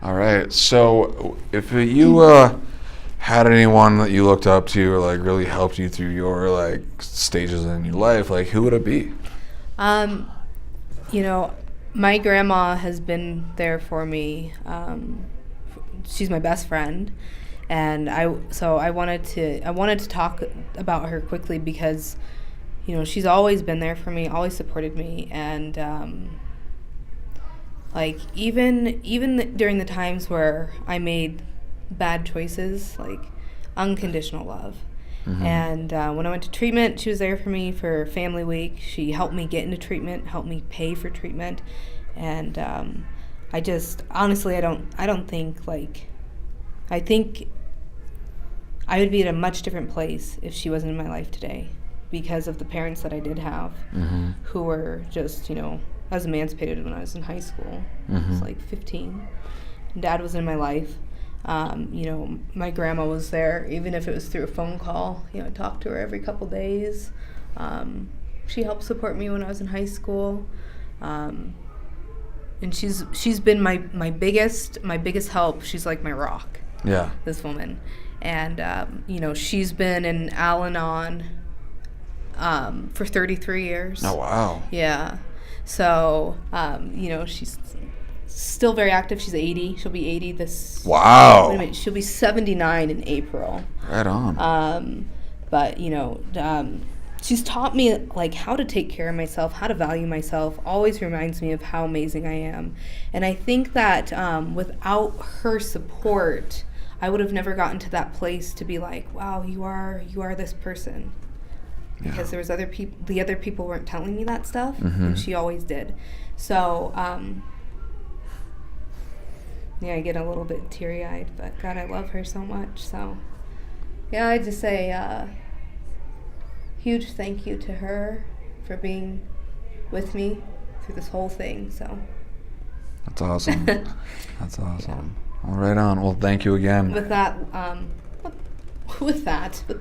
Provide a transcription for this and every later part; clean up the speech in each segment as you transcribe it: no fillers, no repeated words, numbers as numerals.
All right. So if you had anyone that you looked up to or like really helped you through your like stages in your life, like who would it be? Um, you know, my grandma has been there for me. She's my best friend, and I wanted to talk about her quickly because, she's always been there for me, always supported me, and like even during the times where I made bad choices, like unconditional love. Mm-hmm. And when I went to treatment, she was there for me for Family Week. She helped me get into treatment, helped me pay for treatment, and I just honestly, I don't think like, I think I would be at a much different place if she wasn't in my life today, because of the parents that I did have, Mm-hmm. who were just, I was emancipated when I was in high school. I was like 15. Dad was in my life. My grandma was there, even if it was through a phone call. I talked to her every couple days. She helped support me when I was in high school. And she's been my biggest help. She's like my rock. Yeah. This woman. And she's been in Al-Anon for 33 years. Oh wow. Yeah. So, she's still very active. She's 80. She'll be 80 this... Wow. Wait a minute. She'll be 79 in April. Right on. But, she's taught me, like, how to take care of myself, how to value myself, always reminds me of how amazing I am. And I think that without her support, I would have never gotten to that place to be like, wow, you are this person. Because there was other people, the other people weren't telling me that stuff, Mm-hmm. and she always did. So, I get a little bit teary-eyed, but God, I love her so much. So, I just say huge thank you to her for being with me through this whole thing. So That's awesome. That's awesome. Well, right on. Well, thank you again. with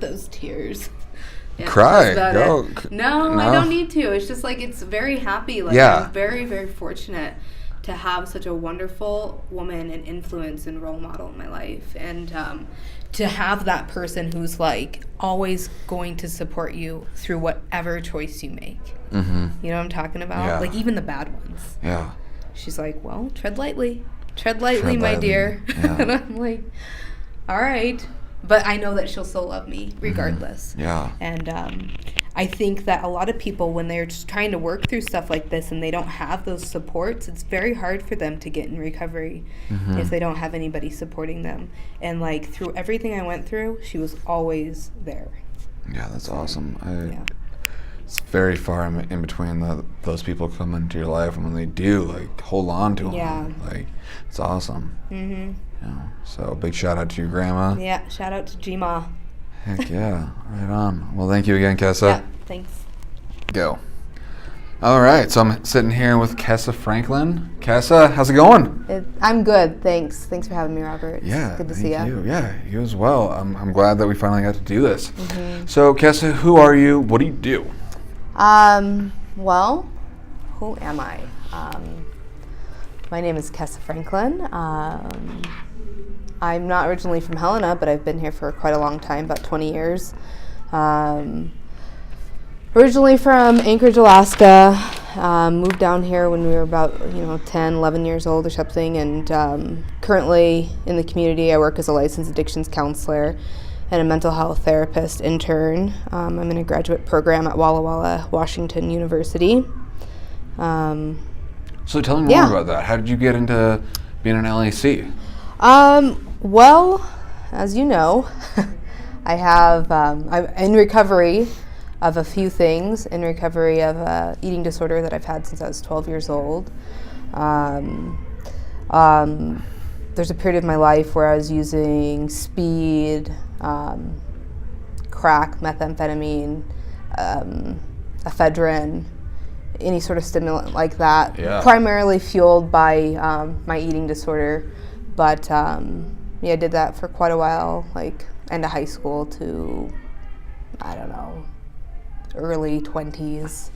those tears. Yeah, Cry. that's Go. about it. No, I don't need to. It's just like, it's very happy. Like, Yeah. I'm very, very fortunate to have such a wonderful woman and influence and role model in my life. And to have that person who's like always going to support you through whatever choice you make. Mm-hmm. You know what I'm talking about? Yeah. Like, even the bad ones. Yeah. She's like, well, tread lightly. Tread lightly, my lightly. dear. Yeah. And I'm like, all right. But I know that she'll still love me regardless. Mm-hmm. Yeah. And I think that a lot of people, when they're just trying to work through stuff like this and they don't have those supports, it's very hard for them to get in recovery Mm-hmm. if they don't have anybody supporting them. And like, through everything I went through, she was always there. Yeah, that's awesome. Yeah. It's very far in between those people come into your life, and when they do, like, hold on to them. Yeah. Like, it's awesome. Mm-hmm. So big shout out to your grandma. Yeah, shout out to G-Ma. Heck yeah. Right on. Well, thank you again, Kessa. Yeah, thanks. Go. All right, so I'm sitting here with Kessa Franklin. Kessa, how's it going? I'm good, thanks. Thanks for having me, Robert. Yeah, Good to see you. Yeah, you as well. I'm glad that we finally got to do this. Mm-hmm. So, Kessa, who are you? What do you do? Well, who am I? My name is Kessa Franklin. I'm not originally from Helena, but I've been here for quite a long time, about 20 years. Originally from Anchorage, Alaska. Moved down here when we were about 10, 11 years old or something, and currently in the community I work as a licensed addictions counselor and a mental health therapist intern. I'm in a graduate program at Walla Walla, Washington University. So tell me more about that. How did you get into being an LAC? Well, as you know, I'm in recovery of a few things, in recovery of an eating disorder that I've had since I was 12 years old. There's a period of my life where I was using speed, crack, methamphetamine, ephedrine, any sort of stimulant like that, primarily fueled by my eating disorder. But I did that for quite a while, like end of high school to, I don't know, early 20s.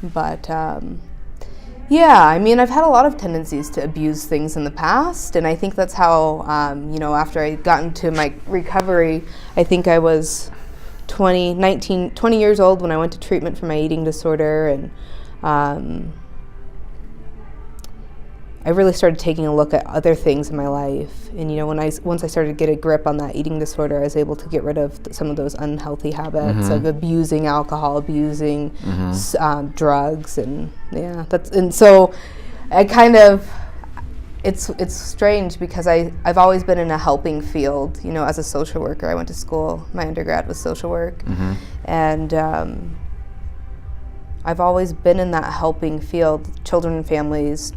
But Yeah, I mean, I've had a lot of tendencies to abuse things in the past, and I think that's how, after I got into my recovery, I think I was 20 years old when I went to treatment for my eating disorder, and I really started taking a look at other things in my life. And, once I started to get a grip on that eating disorder, I was able to get rid of some of those unhealthy habits of abusing alcohol, abusing drugs, and so I kind of, it's strange because I've always been in a helping field, as a social worker. I went to school, my undergrad was social work, and I've always been in that helping field, children and families,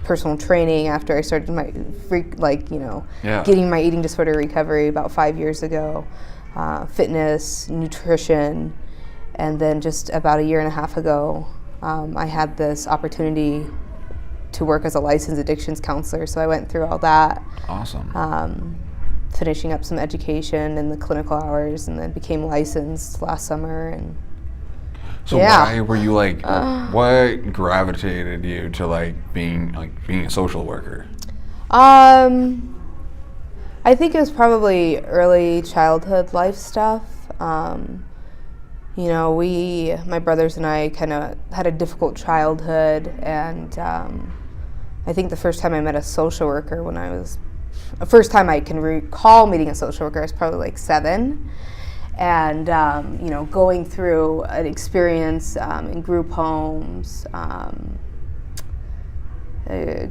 personal training after I started my getting my eating disorder recovery about 5 years ago, fitness, nutrition, and then just about a year and a half ago, I had this opportunity to work as a licensed addictions counselor, so I went through all that. Awesome. Finishing up some education in the clinical hours, and then became licensed last summer. And so why were you what gravitated you to being a social worker? I think it was probably early childhood life stuff. My brothers and I kind of had a difficult childhood, and I think the first time I met a social worker first time I can recall meeting a social worker, I was probably 7. And, going through an experience in group homes,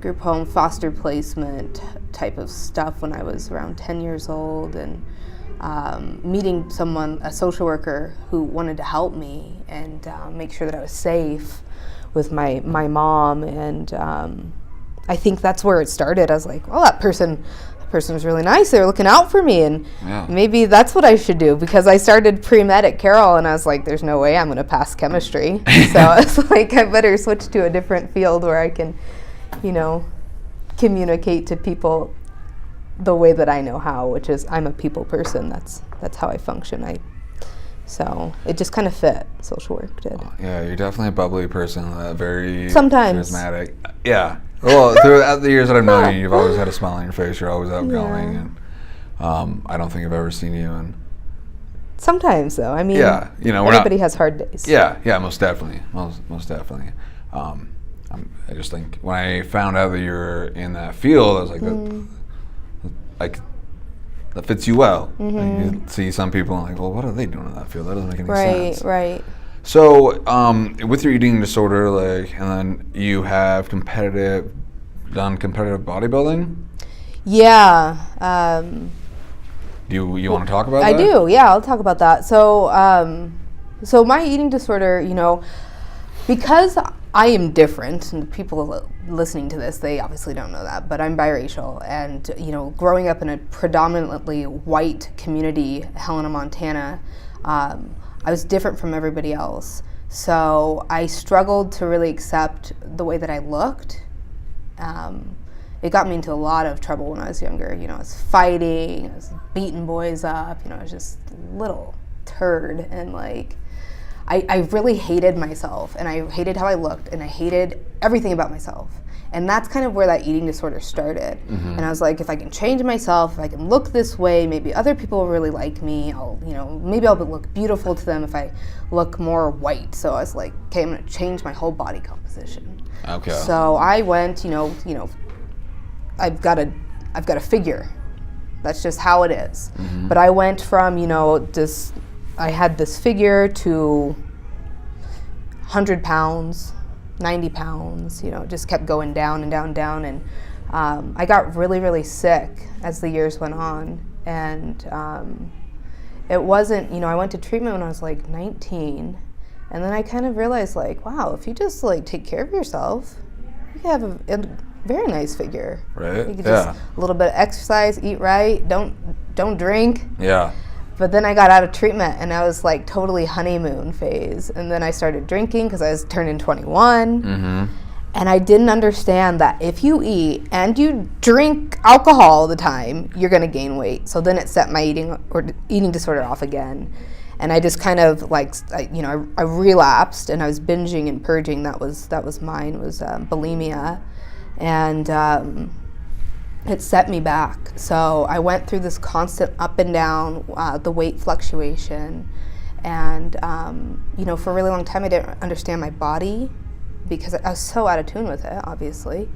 group home foster placement type of stuff when I was around 10 years old, and meeting a social worker who wanted to help me and make sure that I was safe with my mom. And I think that's where it started. I was like, well, that person was really nice. They were looking out for me, and maybe that's what I should do, because I started pre-med at Carroll, and I was like, there's no way I'm going to pass chemistry. So I was like, I better switch to a different field where I can, communicate to people the way that I know how, which is I'm a people person. That's how I function. So it just kind of fit. Social work did. Yeah, you're definitely a bubbly person. Very sometimes charismatic. Yeah. Well, throughout the years that I've known you, you've always had a smile on your face. You're always outgoing, and I don't think I've ever seen you. And sometimes, though, I mean, everybody has hard days. Yeah, most definitely, most definitely. I just think when I found out that you were in that field, I was like, that fits you well. You see some people and well, what are they doing in that field? That doesn't make any sense. Right. So, with your eating disorder, and then you have competitive bodybuilding? Yeah. Do you want to talk about that? I do, yeah, I'll talk about that. So, so my eating disorder, because I am different, and people listening to this, they obviously don't know that, but I'm biracial, and, growing up in a predominantly white community, Helena, Montana, I was different from everybody else. So I struggled to really accept the way that I looked. It got me into a lot of trouble when I was younger. I was fighting, I was beating boys up, I was just a little turd. And I really hated myself, and I hated how I looked, and I hated everything about myself. And that's kind of where that eating disorder started. And I was like, if I can change myself, if I can look this way, maybe other people will really like me. Maybe I'll look beautiful to them if I look more white. So I was like, okay, I'm gonna change my whole body composition. Okay. So I went, I've got a figure. That's just how it is. But I went from, I had this figure to 100 pounds, 90 pounds, just kept going down and down and down. And I got really, really sick as the years went on. And it wasn't, I went to treatment when I was 19. And then I kind of realized wow, if you just take care of yourself, you can have a very nice figure. Right. You can just a little bit of exercise, eat right, don't drink. Yeah. But then I got out of treatment, and I was totally honeymoon phase. And then I started drinking because I was turning 21. And I didn't understand that if you eat and you drink alcohol all the time, you're going to gain weight. So then it set my eating disorder off again. And I just kind of like, I relapsed, and I was binging and purging. That was mine, was bulimia. And it set me back. So I went through this constant up and down, the weight fluctuation. And, for a really long time, I didn't understand my body because I was so out of tune with it, obviously.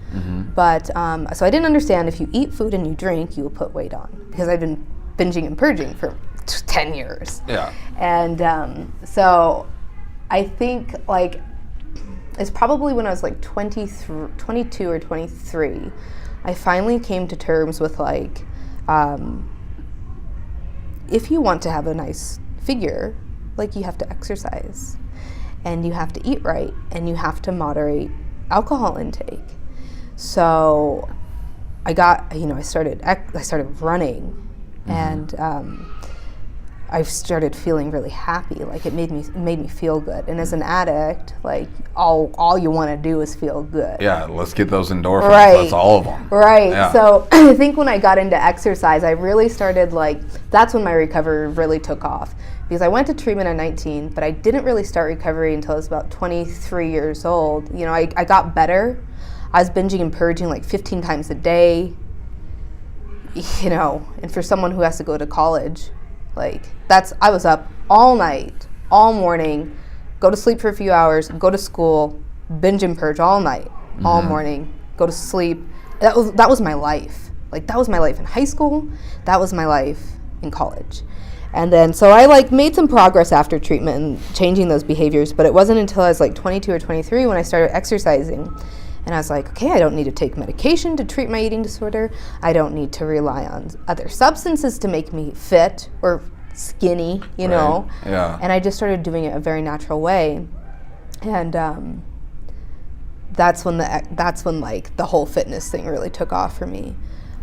But, so I didn't understand if you eat food and you drink, you will put weight on, because I've been binging and purging for 10 years. Yeah. And so I think, like, it's probably when I was like 22 or 23, I finally came to terms with, like, if you want to have a nice figure, like, you have to exercise, and you have to eat right, and you have to moderate alcohol intake. So I started running, and I started feeling really happy. Like, it made me feel good. And as an addict, like, all you want to do is feel good. Yeah, let's get those endorphins. Right. That's all of them. Right. Yeah. So I think when I got into exercise, I really started, like, that's when my recovery really took off. Because I went to treatment at 19, but I didn't really start recovery until I was about 23 years old. I got better. I was binging and purging like 15 times a day. And for someone who has to go to college, like, I was up all night, all morning, go to sleep for a few hours, go to school, binge and purge all night, all morning, go to sleep. That was my life. Like, that was my life in high school. That was my life in college. And then, so I, like, made some progress after treatment and changing those behaviors, but it wasn't until I was like 22 or 23 when I started exercising. And I was like, okay, I don't need to take medication to treat my eating disorder. I don't need to rely on other substances to make me fit or skinny, you know? Yeah. And I just started doing it a very natural way. And that's when like the whole fitness thing really took off for me.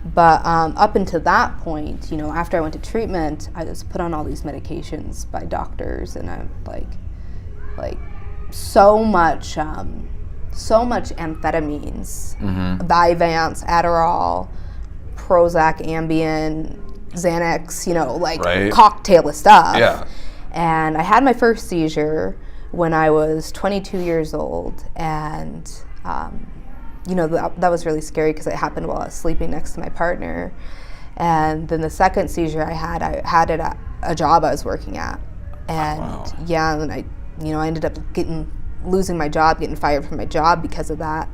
But up until that point, after I went to treatment, I was put on all these medications by doctors, and I'm like so much amphetamines, Vyvanse, Adderall, Prozac, Ambien, Xanax, cocktail of stuff. Yeah. And I had my first seizure when I was 22 years old, and that was really scary because it happened while I was sleeping next to my partner. And then the second seizure I had it at a job I was working at. And and then I ended up losing my job, getting fired from my job because of that,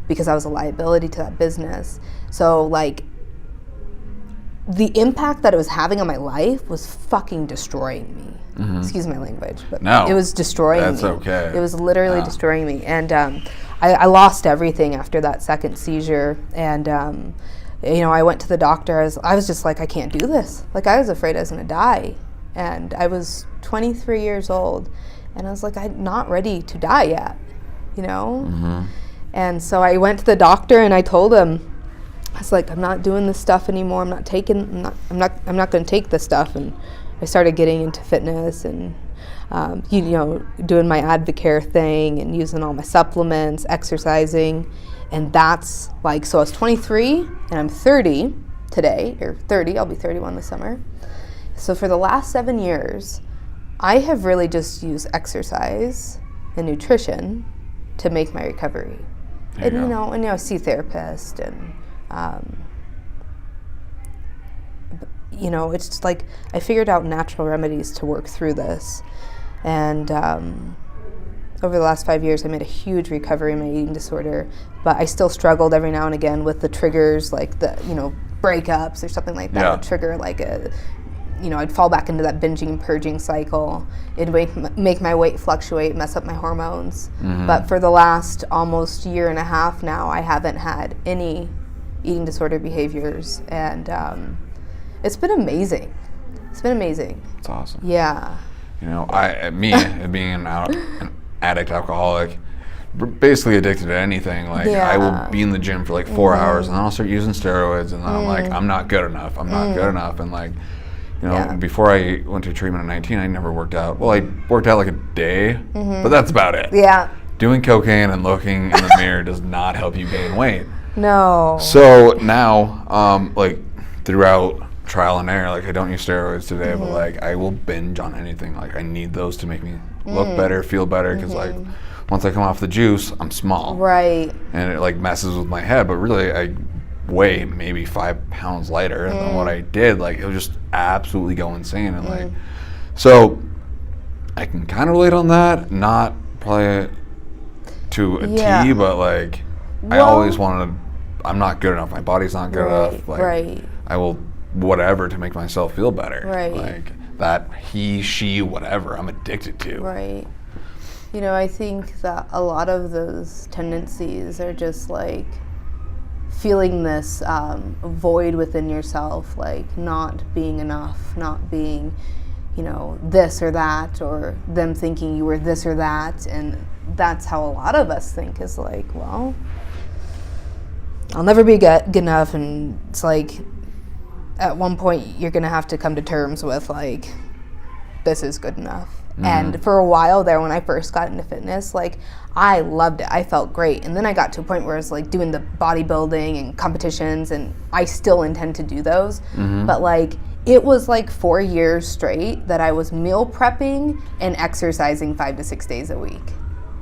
because I was a liability to that business. So, like, the impact that it was having on my life was fucking destroying me. Excuse my language, but it was destroying me. That's okay. It was literally destroying me. And I lost everything after that second seizure. And, I went to the doctor. I was just like, I can't do this. Like, I was afraid I was going to die. And I was 23 years old. And I was like, I'm not ready to die yet, And so I went to the doctor and I told him, I was like, I'm not doing this stuff anymore. I'm not going to take this stuff. And I started getting into fitness and, doing my Advocare thing and using all my supplements, exercising. And that's like, so I was 23 and I'm 30 today, or 30, I'll be 31 this summer. So for the last 7 years, I have really just used exercise and nutrition to make my recovery. And see therapists and, it's just like I figured out natural remedies to work through this. And over the last 5 years, I made a huge recovery in my eating disorder, but I still struggled every now and again with the triggers, like the, breakups or something like that would trigger like I'd fall back into that binging and purging cycle. It'd make my weight fluctuate, mess up my hormones. But for the last almost year and a half now, I haven't had any eating disorder behaviors, and it's been amazing. It's awesome. Yeah. Being an addict, alcoholic, basically addicted to anything. Like, I will be in the gym for like 4 hours, and then I'll start using steroids, and then I'm like, I'm not good enough. And like, before I went to treatment at 19, I never worked out. Well, I worked out like a day, but that's about it. Yeah. Doing cocaine and looking in the mirror does not help you gain weight. No. So now, throughout trial and error. Like I don't use steroids today, but like I will binge on anything. Like I need those to make me look better, feel better. Because like once I come off the juice, I'm small. Right. And it like messes with my head. But really, I weigh maybe 5 pounds lighter than what I did. Like it was just absolutely go insane. And like, so I can kind of relate on that. Not probably to a T, but like I always wanted. I'm not good enough. My body's not good enough. Like I will whatever to make myself feel better. Right. Like that he, she, whatever I'm addicted to. Right. You know, I think that a lot of those tendencies are just like feeling this void within yourself, like not being enough, not being, you know, this or that, or them thinking you were this or that. And that's how a lot of us think, is like, well, I'll never be good enough. And it's like, at one point, you're going to have to come to terms with, like, this is good enough. And for a while there, when I first got into fitness, like, I loved it. I felt great. And then I got to a point where I was, like, doing the bodybuilding and competitions, and I still intend to do those. But, like, it was, like, 4 years straight that I was meal prepping and exercising 5 to 6 days a week.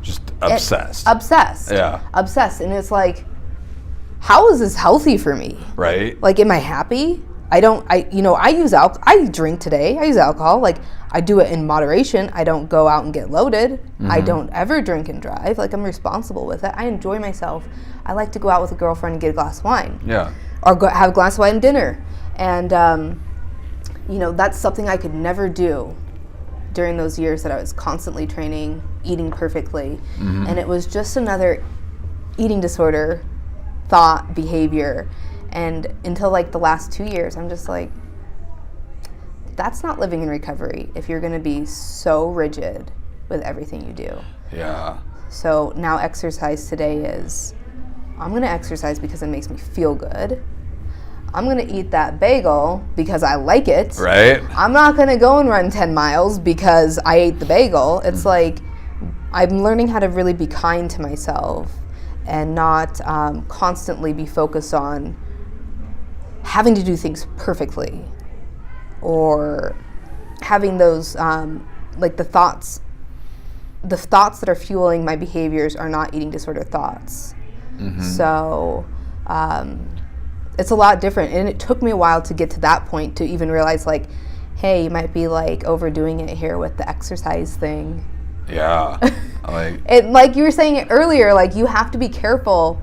Just obsessed. Obsessed. Yeah. Obsessed. And it's like, how is this healthy for me? Right. Like, am I happy? I use alcohol. I drink today. I use alcohol. Like, I do it in moderation. I don't go out and get loaded. I don't ever drink and drive. Like, I'm responsible with it. I enjoy myself. I like to go out with a girlfriend and get a glass of wine. Yeah. Or go have a glass of wine and dinner. And, you know, that's something I could never do during those years that I was constantly training, eating perfectly. And it was just another eating disorder, thought, behavior. And until like the last 2 years, I'm just like, that's not living in recovery if you're going to be so rigid with everything you do. Yeah. So now exercise today is, I'm going to exercise because it makes me feel good. I'm going to eat that bagel because I like it. Right. I'm not going to go and run 10 miles because I ate the bagel. It's like, I'm learning how to really be kind to myself and not constantly be focused on having to do things perfectly, or having those like the thoughts that are fueling my behaviors are not eating disorder thoughts. So it's a lot different, and it took me a while to get to that point to even realize, like, hey, you might be like overdoing it here with the exercise thing. Yeah. Like you were saying earlier, like, you have to be careful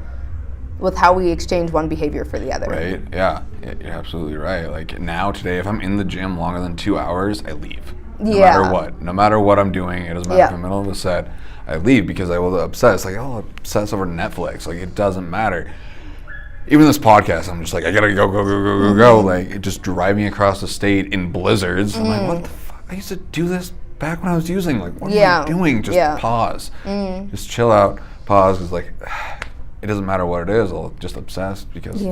with how we exchange one behavior for the other. Right. Yeah. You're absolutely right. Like now today, if I'm in the gym longer than 2 hours, I leave. No matter what I'm doing, it doesn't matter if I'm in the middle of a set, I leave because I will obsess. Like, I'll obsess over Netflix. Like, it doesn't matter. Even this podcast, I'm just like, I gotta go. Like, it just drive me across the state in blizzards. I'm like, what the fuck? I used to do this back when I was using. Like, what am I doing? Just pause. Just chill out. Pause. Because, like, it doesn't matter what it is. I'll just obsess because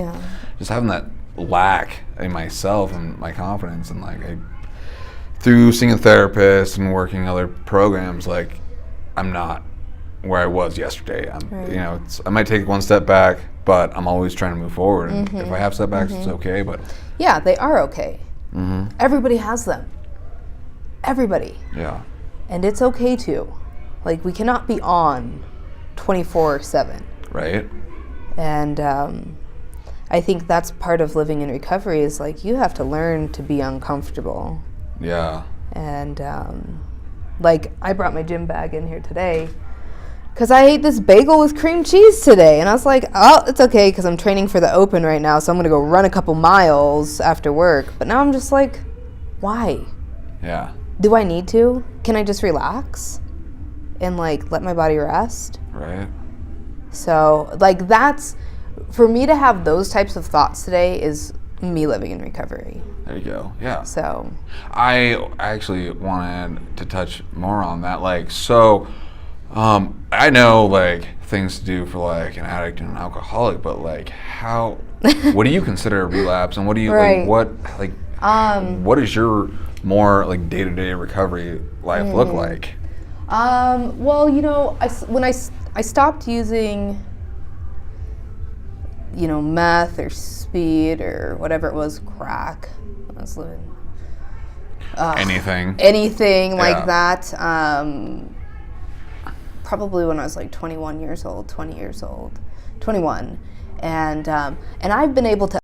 just having that lack in myself and my confidence, and like through seeing a therapist and working other programs, like I'm not where I was yesterday. You know, I might take one step back, but I'm always trying to move forward. And if I have setbacks, it's okay. But yeah, they are okay. Everybody has them. Everybody. Yeah. And it's okay to. Like, we cannot be on 24/7. Right. And I think that's part of living in recovery, is like, you have to learn to be uncomfortable. Yeah. And like, I brought my gym bag in here today because I ate this bagel with cream cheese today. And I was like, oh, it's okay because I'm training for the Open right now, so I'm going to go run a couple miles after work. But now I'm just like, why? Yeah. Do I need to? Can I just relax and, like, let my body rest? Right. So, like, that's, for me to have those types of thoughts today is me living in recovery. There you go. Yeah. So I actually wanted to touch more on that. Like, so I know, like, things to do for, like, an addict and an alcoholic, but, like, how, what do you consider a relapse, and what do you, what does your more, like, day-to-day recovery life look like? Well, you know, when I stopped using meth or speed or whatever it was, crack. I was living anything like that. Probably when I was like 21 years old, 20 years old, 21, and I've been able to